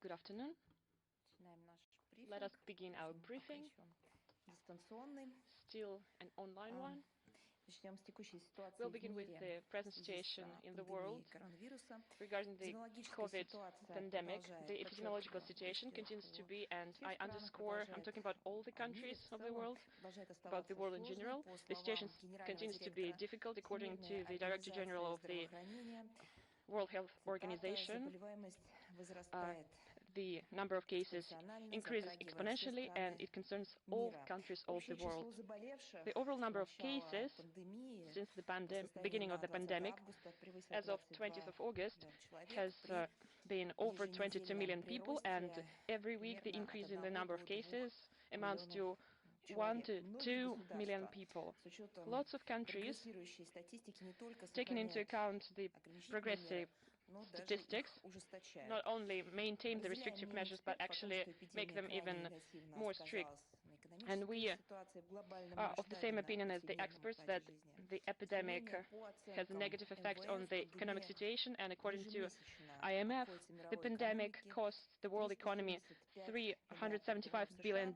Good afternoon. Let us begin our briefing, still an online one. We'll begin with the present situation in the world regarding the COVID pandemic. The epidemiological situation continues to be, and I underscore, I'm talking about all the countries of the world, about the world in general. The situation continues to be difficult according to the Director General of the World Health Organization. The number of cases increases exponentially, and it concerns all countries of the world. The overall number of cases since the beginning of the pandemic, as of 20th of August, has been over 22 million people, and every week the increase in the number of cases amounts to 1 to 2 million people. Lots of countries, taking into account the progressive statistics, not only maintain the restrictive measures but actually make them even more strict. And we are of the same opinion as the experts that the epidemic has a negative effect on the economic situation, and according to IMF, the pandemic costs the world economy $375 billion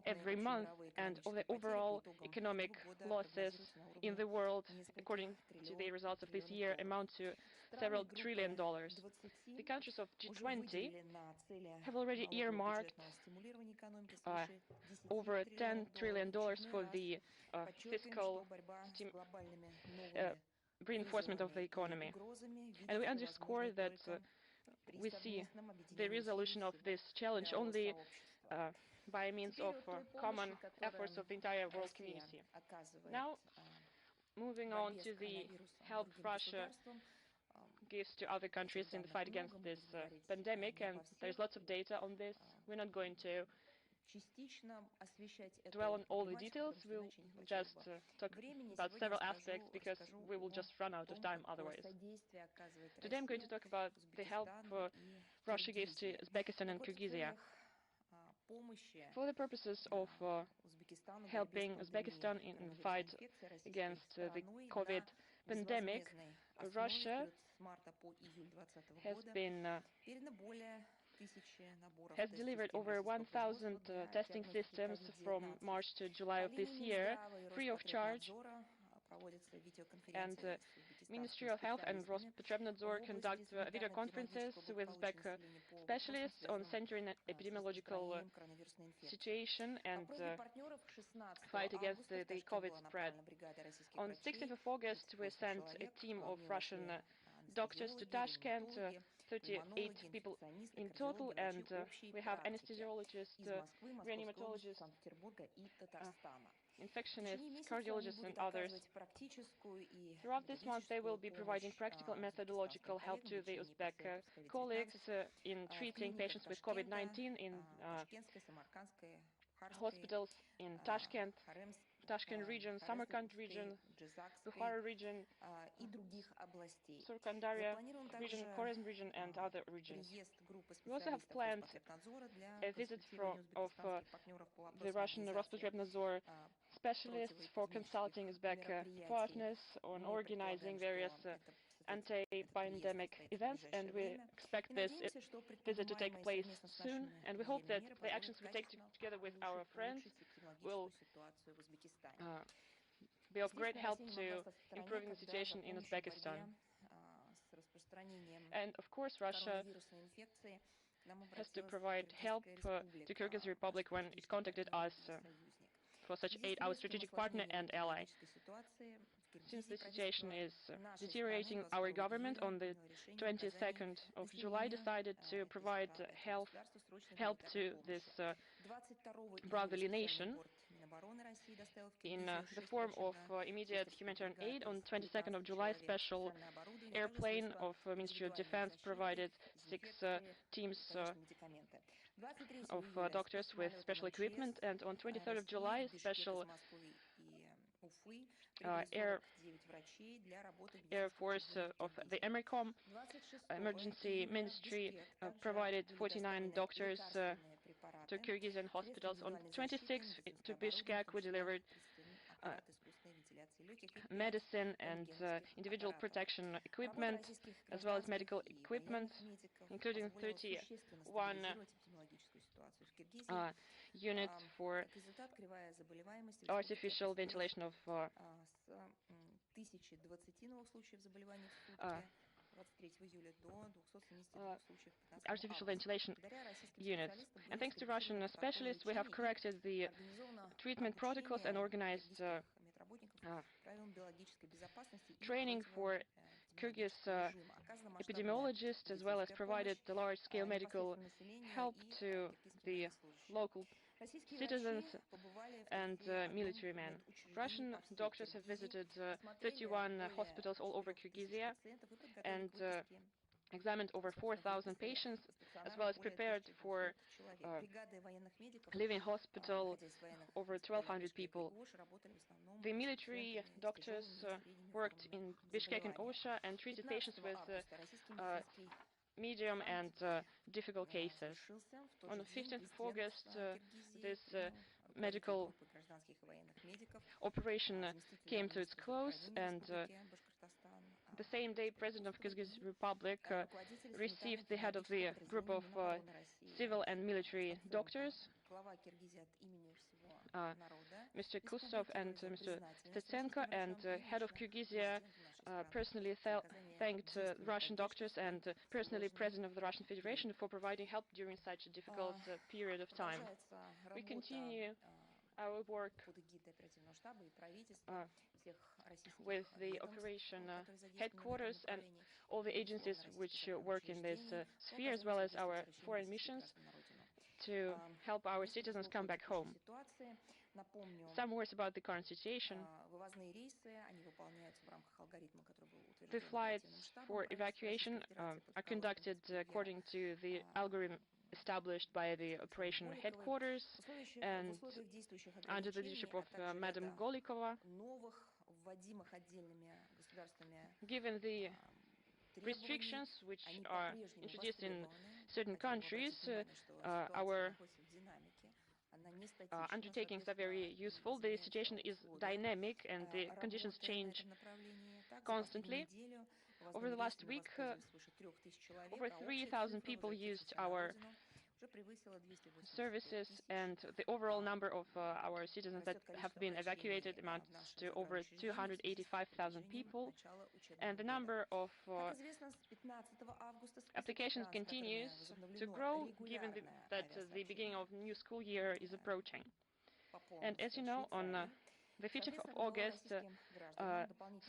every month, and of the overall economic losses in the world, according to the results of this year, amount to several $trillion. The countries of G20 have already earmarked over $10 trillion for the fiscal reinforcement of the economy. And we underscore that we see the resolution of this challenge only by means of common efforts of the entire world community. Now, moving on to the help Russia gives to other countries in the fight against this pandemic, and there's lots of data on this. We're not going to dwell on all the details. We'll just talk about several aspects because we will just run out of time otherwise. Today I'm going to talk about the help Russia gives to Uzbekistan and Kyrgyzstan. For the purposes of helping Uzbekistan in the fight against the COVID pandemic, Russia has delivered over 1,000 testing systems from March to July of this year, free of charge. And Ministry of Health and Rospotrebnadzor conduct video conferences with Uzbek specialists on centering epidemiological situation and fight against the COVID spread. On 16th of August, we sent a team of Russian doctors to Tashkent, 38 people in total, and we have anesthesiologists, reanimatologists, infectionists, cardiologists, and others. Throughout this month, they will be providing practical methodological help to the Uzbek colleagues in treating patients with COVID-19 in hospitals in Tashkent region, Samarkand region, Bukhara region, Surkandarya region, Khorazm region, and other regions. We also have planned a visit of the Russian Rospotrebnadzor specialists for consulting Uzbek partners on organizing various anti-pandemic events, and we expect this visit to take place soon, and we hope that the actions we take together with our friends will be of great help to improving the situation in Uzbekistan. And of course, Russia has to provide help to Kyrgyz Republic when it contacted us for such aid, our strategic partner and ally. Since the situation is deteriorating, our government on the 22nd of July decided to provide help to this brotherly nation in the form of immediate humanitarian aid. On 22nd of July, special airplane of Ministry of Defense provided 6 teams of doctors with special equipment, and on 23rd of July, special Air Force of the Emircom Emergency Ministry provided 49 doctors to Kyrgyzstan hospitals. On 26th to Bishkek, we delivered medicine and individual protection equipment, as well as medical equipment, including 31 units for artificial ventilation of artificial ventilation units. And thanks to Russian specialists, we have corrected the treatment protocols and organized training for Kyrgyz epidemiologists, as well as provided the large-scale medical help to the local citizens and military men. Russian doctors have visited 31 hospitals all over Kyrgyzia and examined over 4,000 patients, as well as prepared for living hospital over 1,200 people. The military doctors worked in Bishkek and Osha and treated patients with medium and difficult cases. On the 15th of August, this medical operation came to its close, and the same day, President of Kyrgyz Republic received the head of the group of civil and military doctors, Mr. Kustov and Mr. Stetsenko, and head of Kyrgyzia personally thanked Russian doctors and personally President of the Russian Federation for providing help during such a difficult period of time. We continue our work with the operation headquarters and all the agencies which work in this sphere, as well as our foreign missions, to help our citizens come back home. Some words about the current situation. The flights for evacuation are conducted according to the algorithm established by the operation headquarters and under the leadership of Madam Golikova. Given the restrictions which are introduced in certain countries, our undertakings are very useful. The situation is dynamic and the conditions change constantly. Over the last week, over 3,000 people used our services, and the overall number of our citizens that have been evacuated amounts to over 285,000 people, and the number of applications continues to grow, given that the beginning of the new school year is approaching. And as you know, on the 15th of August,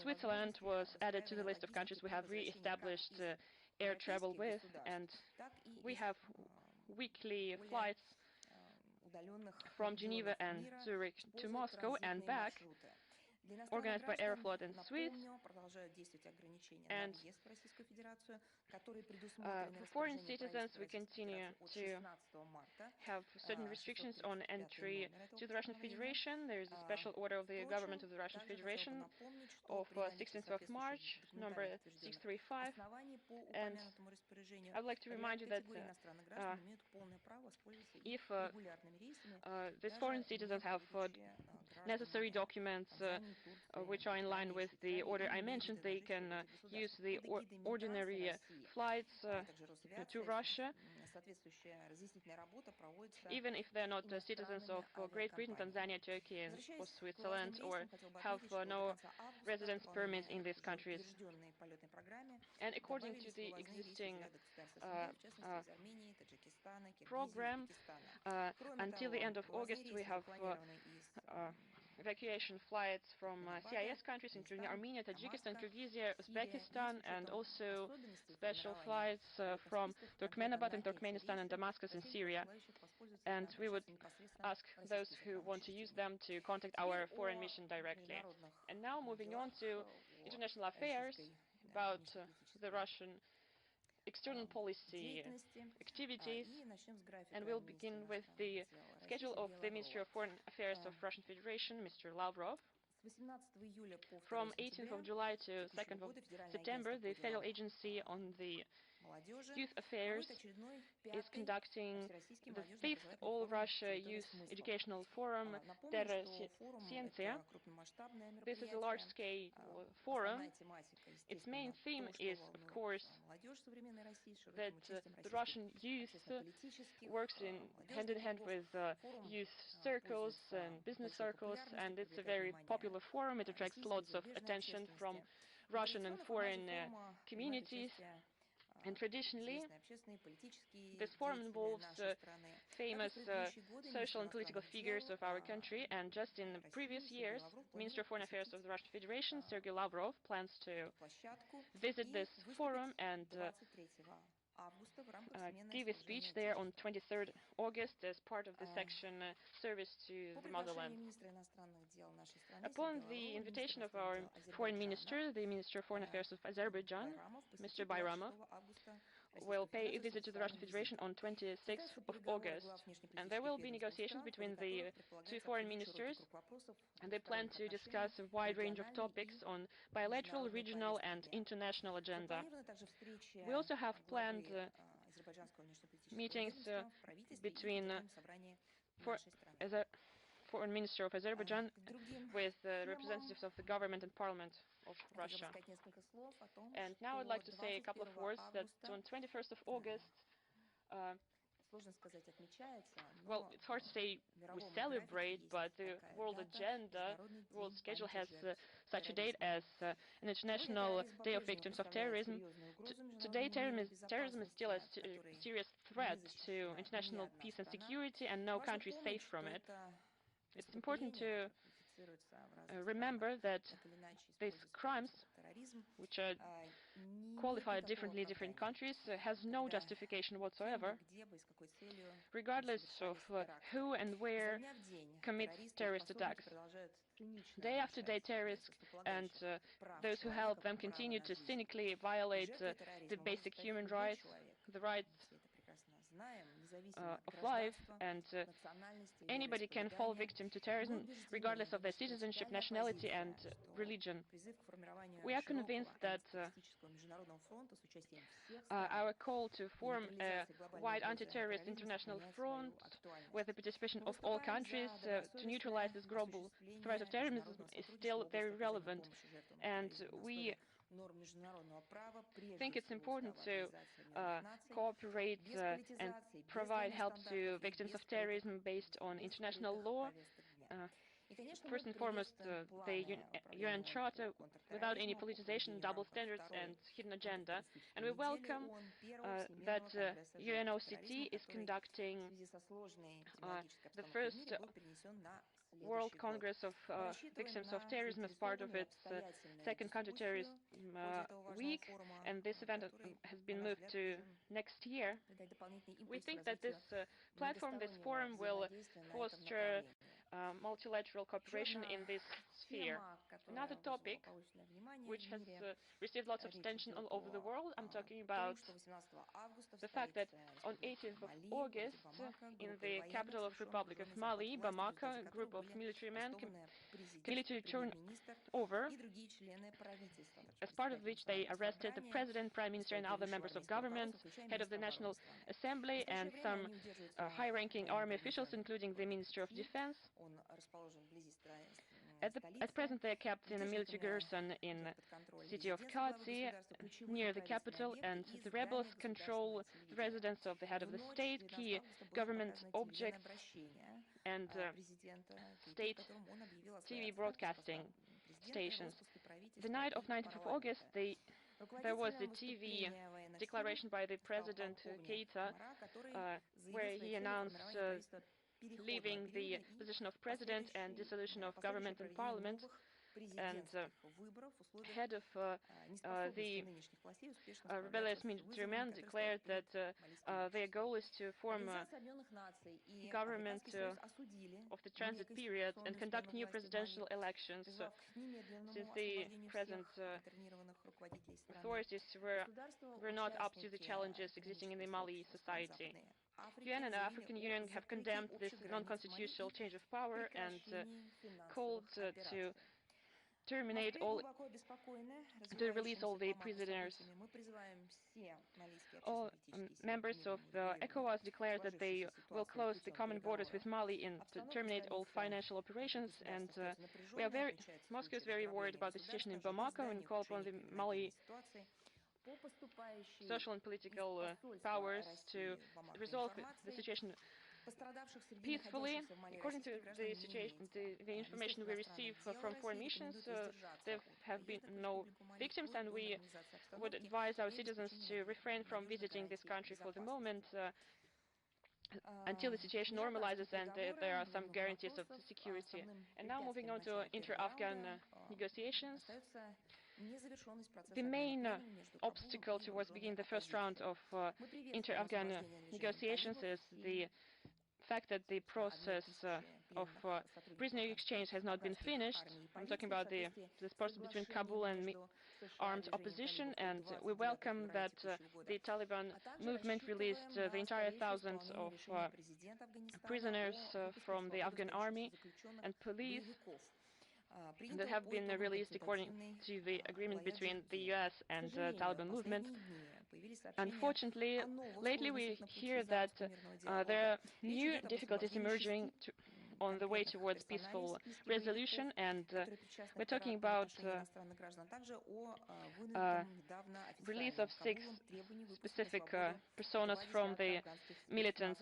Switzerland was added to the list of countries we have re-established air travel with, and we have weekly flights from Geneva and Zurich to Moscow and back, organized by Aeroflot and Swiss. And for foreign citizens, we continue to have certain restrictions on entry to the Russian Federation. There is a special order of the government of the Russian Federation of 16th of March, number 635. And I would like to remind you that if these foreign citizens have necessary documents which are in line with the order I mentioned, they can use the ordinary flights to Russia, even if they're not citizens of Great Britain, Tanzania, Turkey, and or Switzerland, or have no residence permit in these countries. And according to the existing program, until the end of August, we have evacuation flights from CIS countries, including Armenia, Tajikistan, Kyrgyzia, Uzbekistan, and also special flights from Turkmenabad in Turkmenistan and Damascus in Syria. And we would ask those who want to use them to contact our foreign mission directly. And now moving on to international affairs, about the Russian external policy activities, and we'll begin with the schedule of the Ministry of Foreign Affairs of Russian Federation, Mr. Lavrov. From 18th of July to 2nd of September, the Federal Agency on the Youth Affairs is conducting the 5th All-Russia Youth Educational Forum, Terra. This is a large-scale forum. Its main theme is, of course, that the Russian youth works hand in hand with youth circles and business circles, and it's a very popular forum. It attracts lots of attention from Russian and foreign communities. And traditionally, this forum involves famous social and political figures of our country, and just in the previous years, the Minister of Foreign Affairs of the Russian Federation, Sergei Lavrov, plans to visit this forum and give a speech there on 23rd August as part of the section Service to the Motherland. Upon the invitation of our Foreign Minister, the Minister of Foreign Affairs of Azerbaijan, Mr. Bayramov, will pay a visit to the Russian Federation on 26th of August. And there will be negotiations between the two foreign ministers, and they plan to discuss a wide range of topics on bilateral, regional, and international agenda. We also have planned meetings between Foreign Minister of Azerbaijan with representatives of the government and parliament of Russia. And now I'd like to say a couple of words that on 21st of August, well, it's hard to say we celebrate, but the world agenda, the world schedule has such a date as an International Day of Victims of Terrorism. Today, terrorism is still a serious threat to international peace and security, and no country is safe from it. It's important to remember that these crimes, which are qualified differently in different countries, has no justification whatsoever, regardless of who and where commits terrorist attacks. Day after day, terrorists and those who help them continue to cynically violate the basic human rights, the rights of life, and anybody can fall victim to terrorism regardless of their citizenship, nationality, and religion. We are convinced that our call to form a wide anti-terrorist international front with the participation of all countries to neutralize this global threat of terrorism is still very relevant, and we think it's important to cooperate and provide help to victims of terrorism based on international law. First and foremost, the UN Charter, without any politicization, double standards, and hidden agenda. And we welcome that UNOCT is conducting the first World Congress of Victims of Terrorism as part of its second counter-terrorist week, and this event has been moved to next year. We think that this platform, this forum, will foster multilateral cooperation in this sphere. Another topic which has received lots of attention all over the world, I'm talking about the fact that on 18th of August, in the capital of Republic of Mali, Bamako, a group of military men military turnover, as part of which they arrested the President, Prime Minister, and other members of government, head of the National Assembly, and some high-ranking army officials, including the Minister of Defense. At present, they are kept in a military garrison in the city of Kati, near the capital, and the rebels control the residence of the head of the state, key government objects, and state TV broadcasting stations. The night of 19th of August, there was a TV declaration by the President Keita, where he announced leaving the position of President and dissolution of government and parliament, and head of the rebellious military men declared that their goal is to form a government of the transit period and conduct new presidential elections, since the present authorities were not up to the challenges existing in the Mali society. UN and the African Union have condemned this non-constitutional change of power and called to terminate all, to release all the prisoners. All members of the ECOWAS declared that they will close the common borders with Mali and to terminate all financial operations. And Moscow is very worried about the situation in Bamako and call upon the Mali social and political powers to resolve the situation peacefully. According to the information we receive from foreign missions, there have been no victims, and we would advise our citizens to refrain from visiting this country for the moment until the situation normalizes and there are some guarantees of security. And now moving on to inter-Afghan negotiations. The main obstacle towards beginning the first round of inter-Afghan negotiations is the fact that the process of prisoner exchange has not been finished. I'm talking about this process between Kabul and armed opposition, and we welcome that the Taliban movement released the entire thousands of prisoners from the Afghan army and police that have been released according to the agreement between the US and the Taliban movement. Unfortunately, lately we hear that there are new difficulties emerging on the way towards peaceful resolution, and we're talking about release of 6 specific personas from the militants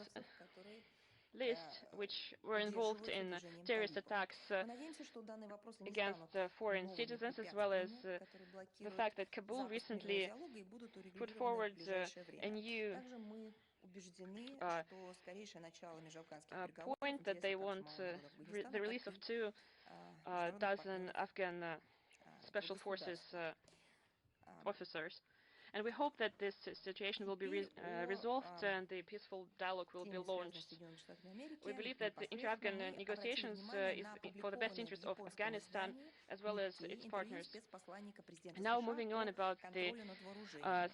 list, which were involved in terrorist attacks against foreign citizens, as well as the fact that Kabul recently put forward a new point that they want the release of 2 dozen Afghan special forces officers. And we hope that this situation will be resolved and the peaceful dialogue will be launched. We believe that the inter-Afghan negotiations is for the best interest of Afghanistan as well as its partners. Now moving on about the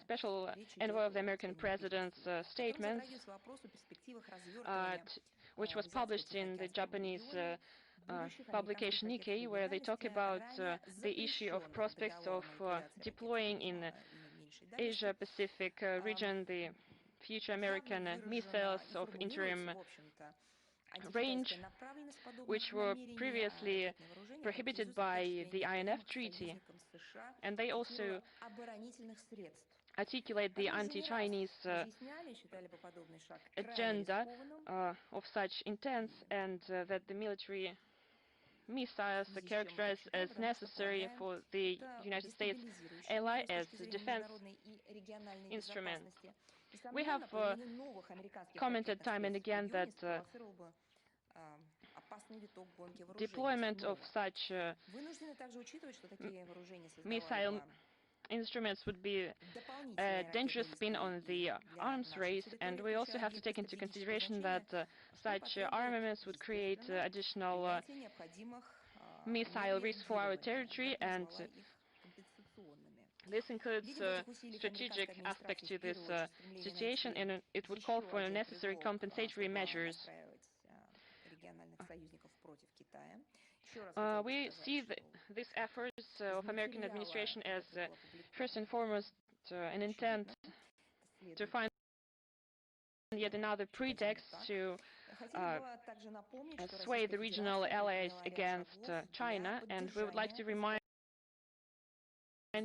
special envoy of the American President's statement, which was published in the Japanese publication Nikkei, where they talk about the issue of prospects of deploying in Asia-Pacific region the future American missiles of interim range, which were previously prohibited by the INF Treaty. And they also articulate the anti-Chinese agenda of such intents, and that the military missiles are characterized as necessary for the United States ally as defense instruments. We have commented time and again that deployment of such missile instruments would be a dangerous spin on the arms race, and we also have to take into consideration that such armaments would create additional missile risks for our territory, and this includes strategic aspect to this situation, and it would call for necessary compensatory measures. We see these efforts of American administration as first and foremost an intent to find yet another pretext to sway the regional allies against China, and we would like to remind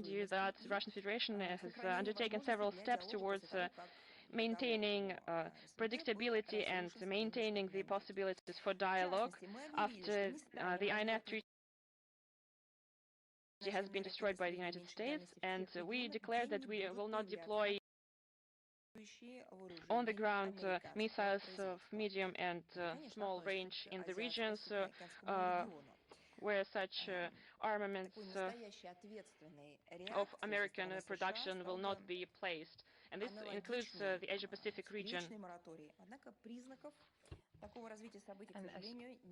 you that the Russian Federation has undertaken several steps towards maintaining predictability and maintaining the possibilities for dialogue after the INF Treaty has been destroyed by the United States, and we declare that we will not deploy on-the-ground missiles of medium and small range in the regions where such armaments of American production will not be placed. And this includes the Asia-Pacific region.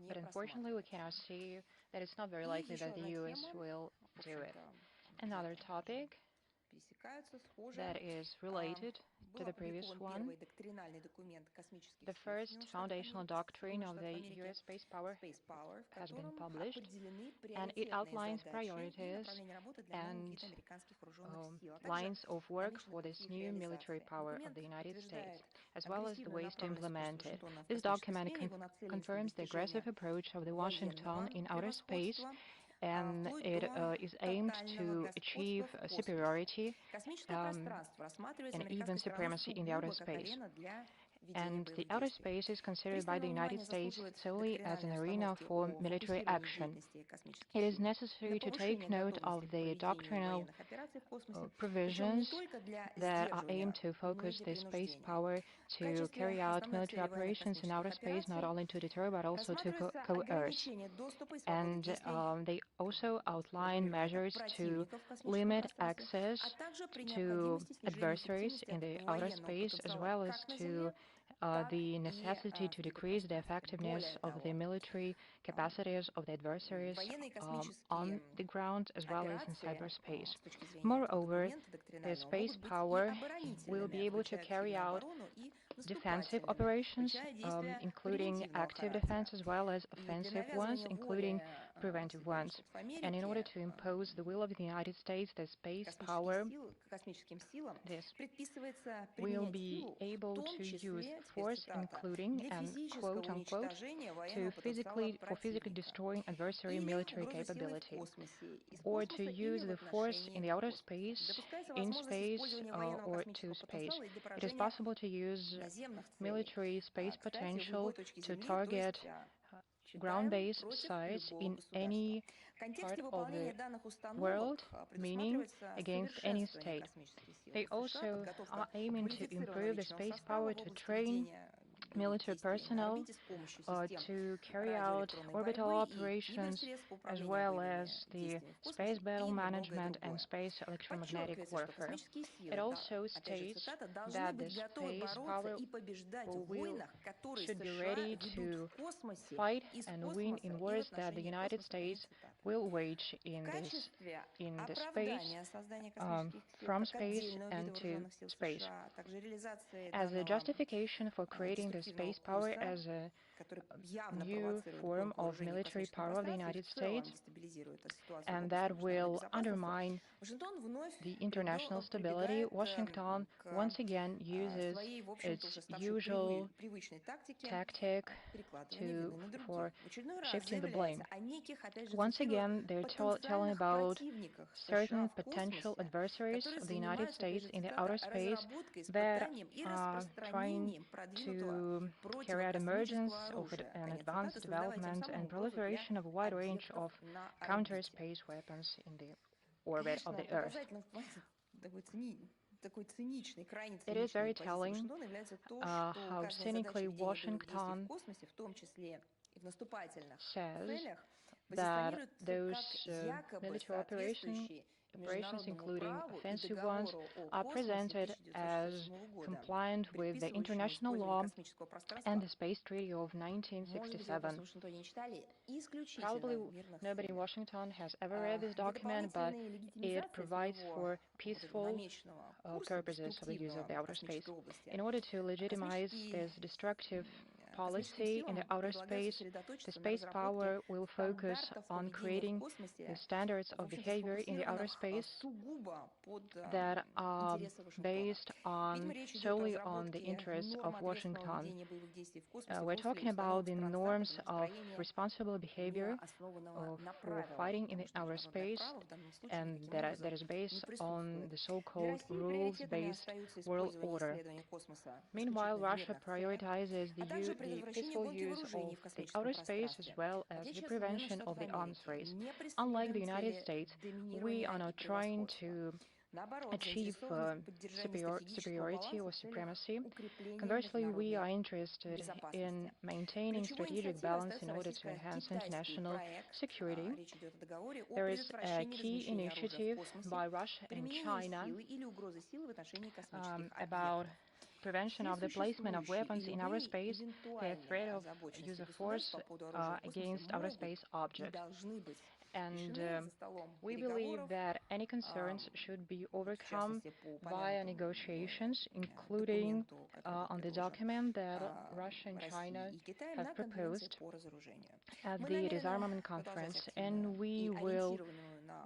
But unfortunately, we cannot see that it's not very likely that the U.S. will do it. Another topic that is related to the previous one. The first foundational doctrine of the U.S. space power has been published, and it outlines priorities and lines of work for this new military power of the United States, as well as the ways to implement it. This document confirms the aggressive approach of the Washington in outer space, and it is aimed to achieve superiority and even supremacy in the outer space. And the outer space is considered by the United States solely as an arena for military action. It is necessary to take note of the doctrinal provisions that are aimed to focus the space power to carry out military operations in outer space, not only to deter but also to coerce. And they also outline measures to limit access to adversaries in the outer space, as well as to the necessity to decrease the effectiveness of the military capacities of the adversaries on the ground as well as in cyberspace. Moreover, the space power will be able to carry out defensive operations, including active defense as well as offensive ones, including preventive ones. And in order to impose the will of the United States, the space power will be able to use force, including and quote-unquote, for physically destroying adversary military capability, or to use the force in the outer space, in space, or to space. It is possible to use military space potential to target ground-based sites in any part of the world, meaning against any state. They also are aiming to improve the space power to train military personnel to carry out orbital operations, as well as the space battle management and space electromagnetic warfare. It also states that the space power should be ready to fight and win in wars that the United States will wage in the space, from space and to space. As a justification for creating the space power as a new form of military power of the United States, and that will undermine the international stability, Washington once again uses its usual tactic for shifting the blame. Once again, they're telling about certain potential adversaries of the United States in the outer space that are trying to carry out emergence of an advanced development and proliferation of a wide range of counter-space weapons in the orbit of the Earth. It is very telling how cynically Washington says that those military operations, including offensive ones, are presented as compliant with the international law and the Space Treaty of 1967. Probably nobody in Washington has ever read this document, but it provides for peaceful purposes of the use of the outer space. In order to legitimize this destructive policy in the outer space, the space power will focus on creating the standards of behavior in the outer space that are based solely on the interests of Washington. We're talking about the norms of responsible behavior for fighting in the outer space, and that is based on the so-called rules-based world order. Meanwhile, Russia prioritizes the peaceful use of the outer space as well as the prevention of the arms race. Unlike the United States, we are not trying to achieve superiority or supremacy. Conversely, we are interested in maintaining strategic balance in order to enhance international security. There is a key initiative by Russia and China about prevention of the placement of weapons in outer space, the threat of use of force against outer space objects. And we believe that any concerns should be overcome via negotiations, including on the document that Russia and China have proposed at the disarmament conference, and we will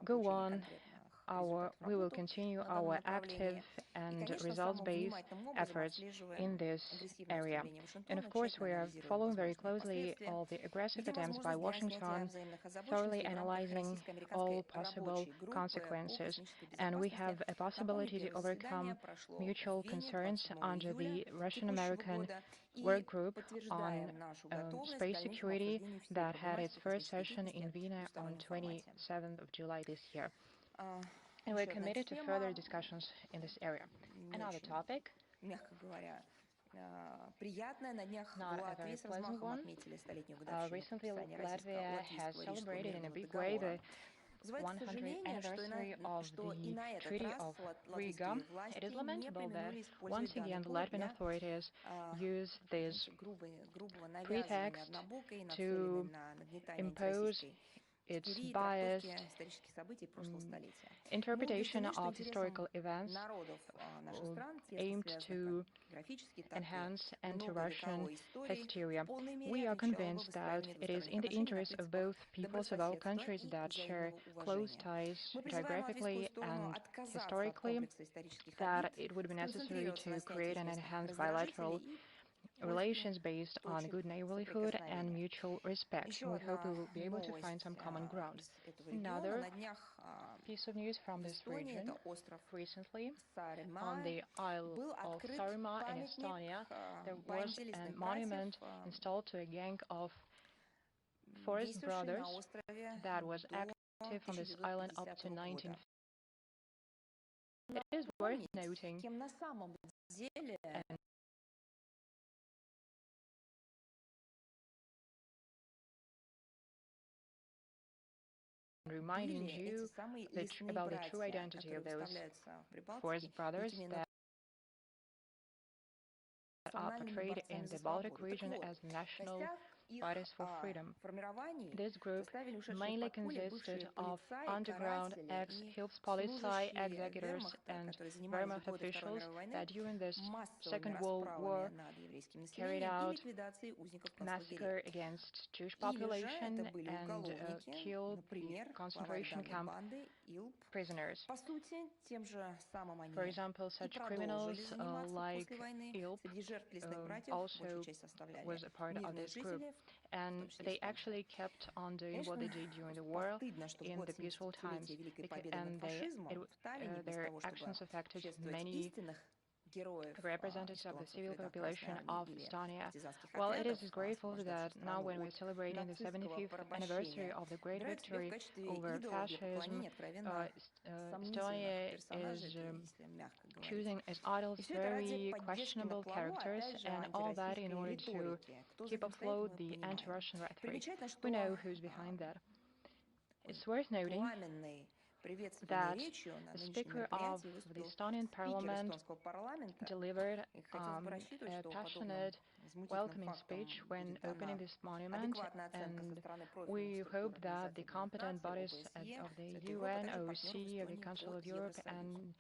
go on we will continue our active and results-based efforts in this area. And of course, we are following very closely all the aggressive attempts by Washington, thoroughly analyzing all possible consequences. And we have a possibility to overcome mutual concerns under the Russian-American work group on space security that had its first session in Vienna on 27th of July this year. And we're committed to further discussions in this area. Another topic, not a very pleasant one. Recently, Latvia has celebrated in a big way the 100th anniversary of the Treaty of Riga. It is lamentable that once again the Latvian authorities use this pretext to impose its biased interpretation of historical events aimed to enhance anti-Russian hysteria. We are convinced that it is in the interest of both peoples of our countries that share close ties geographically and historically that it would be necessary to create and enhance bilateral relations based on good neighborhood and mutual respect. We hope we will be able to find some common ground. Another piece of news from this region, recently, on the Isle of Saaremaa in Estonia, there was a monument installed to a gang of forest brothers that was active on this island up to 1950. It is worth noting and reminding you about the true identity of those forest brothers that are portrayed in the Baltic region as national fighters for freedom. This group mainly consisted of underground ex-Hilfspolizei executors and Wehrmacht officials that during the Second World War carried out massacre against Jewish population and killed concentration camp prisoners. For example, such criminals like Ilp also was a part of this group, and they actually kept on doing what they did during the war in the peaceful times, and their actions affected many representatives of the civil population of Estonia. Well, it is grateful that now when we're celebrating the 75th anniversary of the great victory over fascism, Estonia is choosing as idols very questionable characters, and all that in order to keep afloat the anti-Russian rhetoric. We know who's behind that. It's worth noting that the Speaker of the Estonian Parliament delivered a passionate welcoming speech when opening this monument, and we hope that the competent bodies of the UN, OSCE, the Council of Europe, and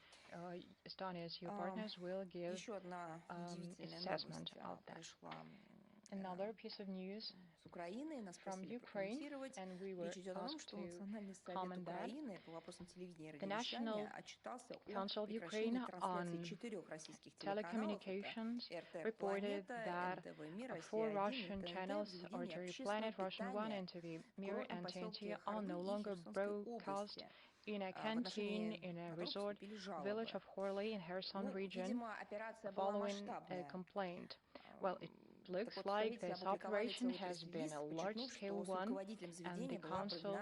Estonia's EU partners will give its assessment of that. Another piece of news from Ukraine, and we were asked to comment that the National Council of Ukraine on Telecommunications reported that 4 Russian channels, Oratory Planet, Russian 1, and TV Mirror and TNT, are no longer broadcast in a canteen in a resort village of Horley in Kherson region following a complaint. Well, it looks like this operation has been a large-scale one, and the council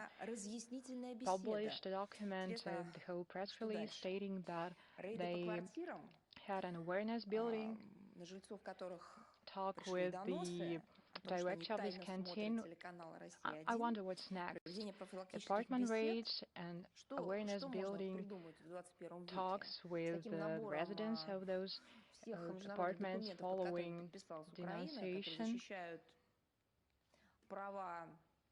published a document, the whole press release, stating that they had an awareness-building talk with the director of this canteen. I wonder what's next. Apartment raids and awareness-building talks with the residents of those apartments following denunciation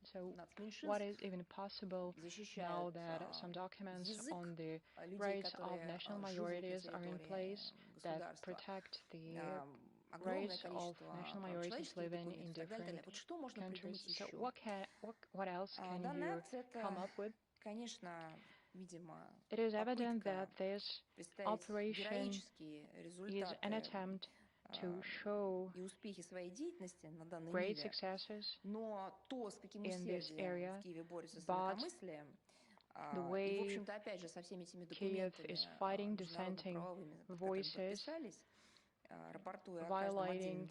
So what is even possible now that some documents on the rights of national minorities are in place that protect the rights of national minorities living in different countries? So what else can you come up with? It is evident that this operation is an attempt to show great successes in this area, but the way Kiev is fighting dissenting voices, violating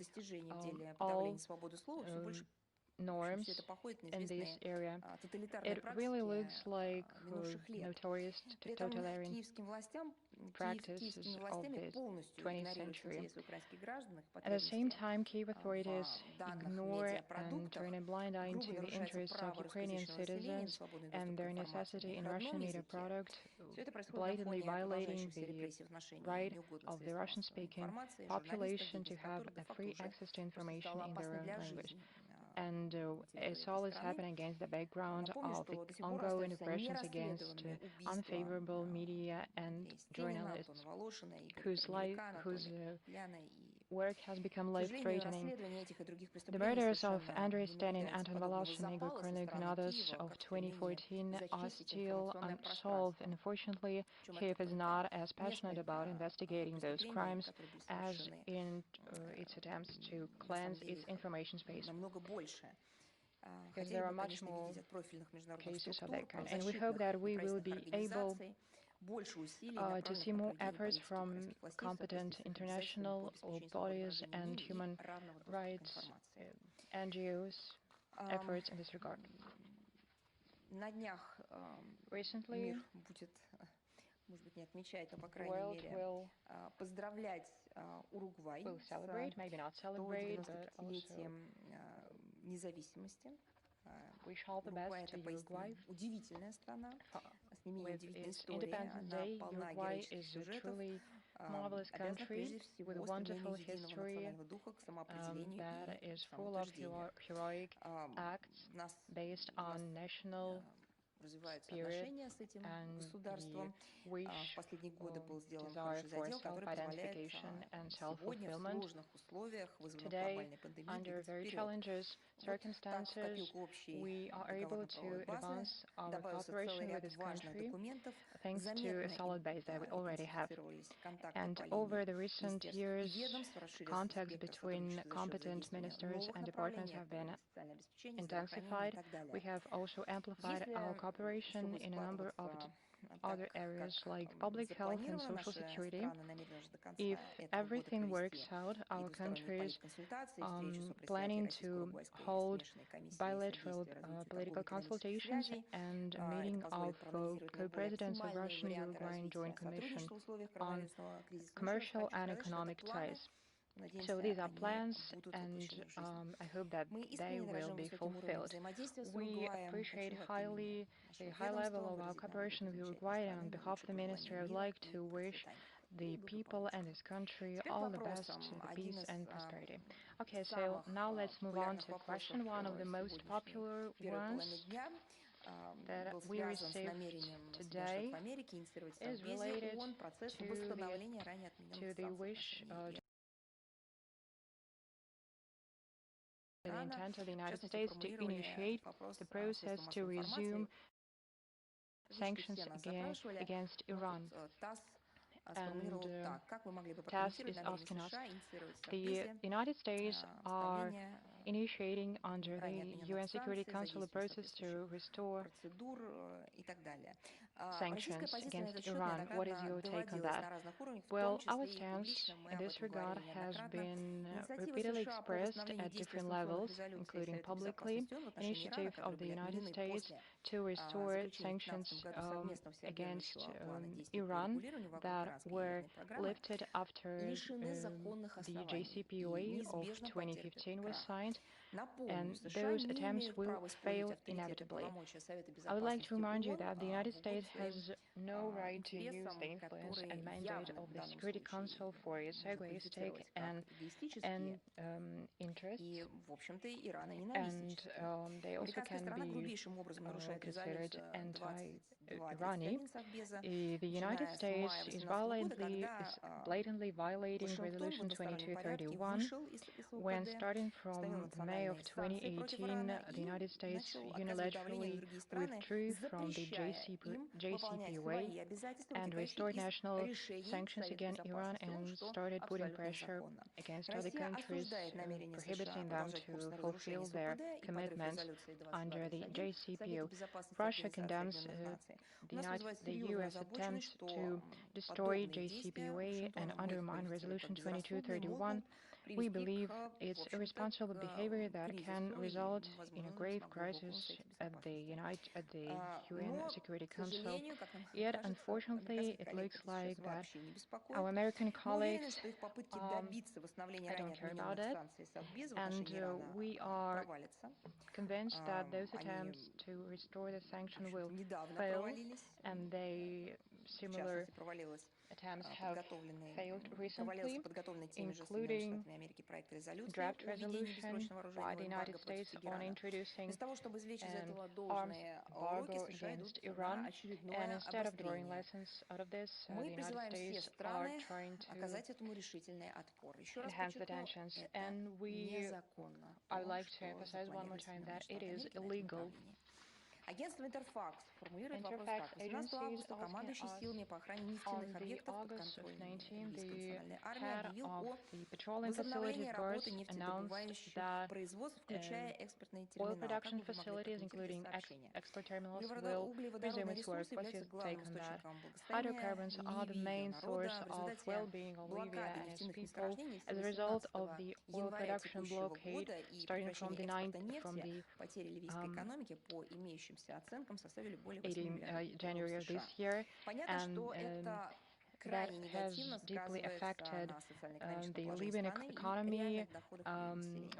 all norms in this area, it really looks like notorious totalitarian practices of the 20th century. At the same time, Kiev authorities ignore and turn a blind eye to the interests of Ukrainian citizens and their necessity in Russian media product, blatantly violating the right of the Russian-speaking population to have a free access to information in their own language. And it's all is happening against the background of the ongoing repressions against unfavorable media and journalists whose work has life life-threatening. The murders of Andrei Stanin, Anton Voloshin, Igor Kornik, and others of 2014 are still unsolved. Unfortunately, Kiev is not as passionate about investigating those crimes as in its attempts to cleanse its information space. Because there are much more cases of that kind. And we hope that we will be able to see more efforts from competent international bodies and human rights NGOs efforts in this regard. Recently, the world will celebrate, maybe not celebrate, but also wish all the best to Uruguay. With its Independence Day, Uruguay is a truly marvelous country with a wonderful history that is full of heroic acts based on national spirit and the wish desire for self-identification and self-fulfillment. Today, under very challenging circumstances, we are able to advance our cooperation with this country thanks to a solid base that we already have. And over the recent years, contacts between competent ministers and departments have been intensified. We have also amplified our cooperation in a number of other areas like public health and social security. If everything works out, our country is planning to hold bilateral political consultations and a meeting of co-presidents of Russian Uruguayan Joint Commission on commercial and economic ties. So these are plans, and I hope that they will be fulfilled. We appreciate highly the high level of our cooperation with Uruguay, and on behalf of the Ministry, I would like to wish the people and this country all the best, peace and prosperity. Okay, so now let's move on to question one of the most popular ones that we received today is related to the wish the intent of the United States to initiate the process to resume sanctions against Iran. And TASS is asking us, the United States are initiating under the UN Security Council a process to restore sanctions against Iran. What is your take on that? Well, our stance in this regard has been repeatedly expressed at different levels, including publicly, initiative of the United States to restore sanctions against Iran that were lifted after the JCPOA of 2015 was signed. and those attempts will fail inevitably. I would like to remind you that the United States has no right to use the influence and mandate of the Security Council for its egoistic and interests, and they also can be considered anti-Irani. The United States is blatantly violating Resolution 2231 when, starting from May of 2018, the United States unilaterally withdrew from the JCPOA and restored national sanctions against Iran and started putting pressure against other countries, prohibiting them to fulfill their commitments under the JCPOA. Russia condemns the U.S. attempts to destroy JCPOA and undermine Resolution 2231. We believe it's irresponsible behavior that can result in a grave crisis at the UN Security Council. Yet, unfortunately, it looks like that our American colleagues, I don't care about it, and we are convinced that those attempts to restore the sanction will fail, and similar attempts have failed recently, including draft resolution by the United States on introducing an arms embargo against Iran. And instead of drawing lessons out of this, the United States are trying to enhance the tensions. And I would like to emphasize one more time that it is illegal. Interfax agencies asking us on the August of 19, the head of the Petroleum Facilities Board announced that oil production facilities, including export terminals, will resume its work. What's your take on that? Hydrocarbons are the main source of well-being of Libya and its people. As a result of the oil production blockade starting from the 18 January of this year, and that has deeply affected the Libyan economy,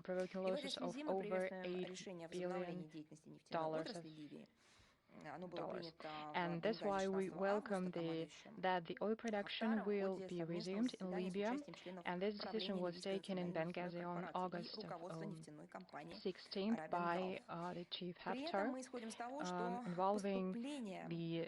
provoking losses of over $8 billion. And that's why we welcome that the oil production will be resumed in Libya, and this decision was taken in Benghazi on August 16th by the Chief Haftar, involving the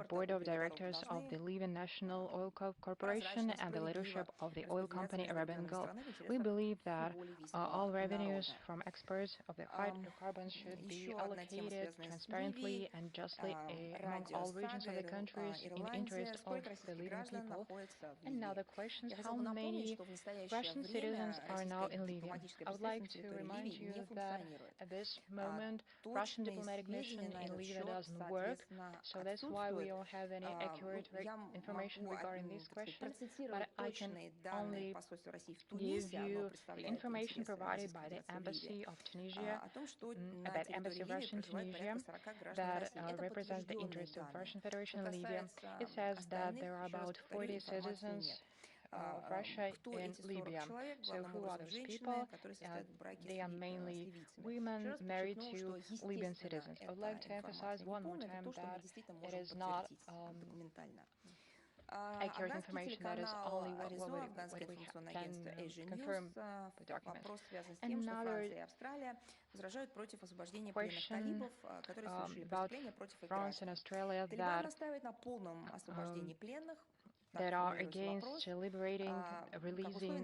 board of directors of the Libyan National Oil Corporation and the leadership of the oil company Arabian Gulf. We believe that all revenues from exports of the hydrocarbons should be allocated transparently and justly among all regions of the countries in interest of the Libyan people. And now the question is, how many Russian citizens are now in Libya? I would like to remind you that at this moment Russian diplomatic mission in Libya doesn't work, so that's why we don't have any accurate information regarding this question. But I can only give you the information provided by the Embassy of Tunisia, about Embassy of Russia in Tunisia, that represents the interest of Russian Federation in Libya. It says that there are about 40 citizens of Russia in Libya. So who are those people? They are mainly women married to Libyan citizens. I would like to emphasize one more time that it is not accurate information. That is only what we can confirm with documents. Another question about France and Australia that are against releasing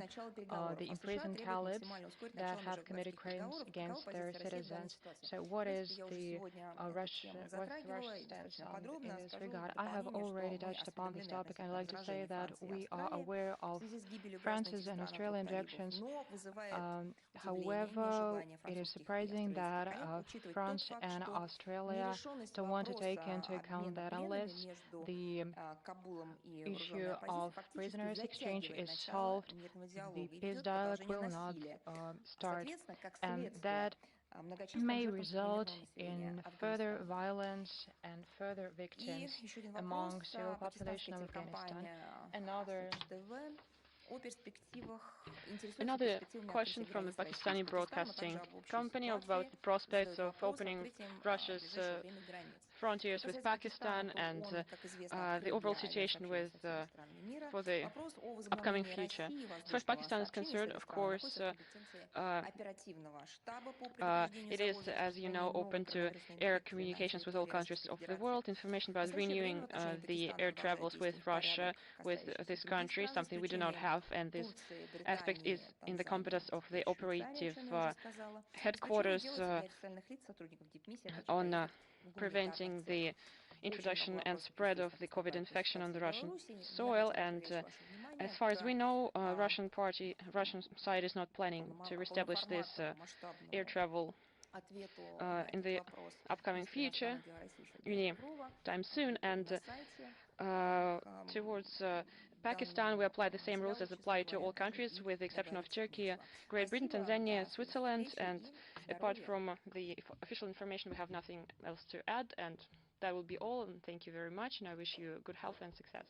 the imprisoned Talibs that have committed crimes against their citizens. So what is the Russian stance in this regard? I have already touched upon this topic, and I'd like to say that we are aware of France's and Australian objections. However, it is surprising that France and Australia don't want to take into account that unless the issue of prisoners exchange is solved, the peace dialogue will not start, and that may result in further violence and further victims among civil population of Afghanistan. Another Another question from the Pakistani broadcasting company about the prospects of opening Russia's frontiers with Pakistan and the overall situation with for the upcoming future. As far as Pakistan is concerned, of course, it is, as you know, open to air communications with all countries of the world. Information about renewing the air travels with Russia, with this country, something we do not have, and this aspect is in the competence of the operative headquarters on preventing the introduction and spread of the COVID infection on the Russian soil. And as far as we know, Russian side is not planning to reestablish this air travel in the upcoming future, any time soon. And towards Pakistan, we apply the same rules as apply to all countries, with the exception of Turkey, Great Britain, Tanzania, Switzerland, and apart from the official information, we have nothing else to add, and that will be all, and thank you very much, and I wish you good health and success.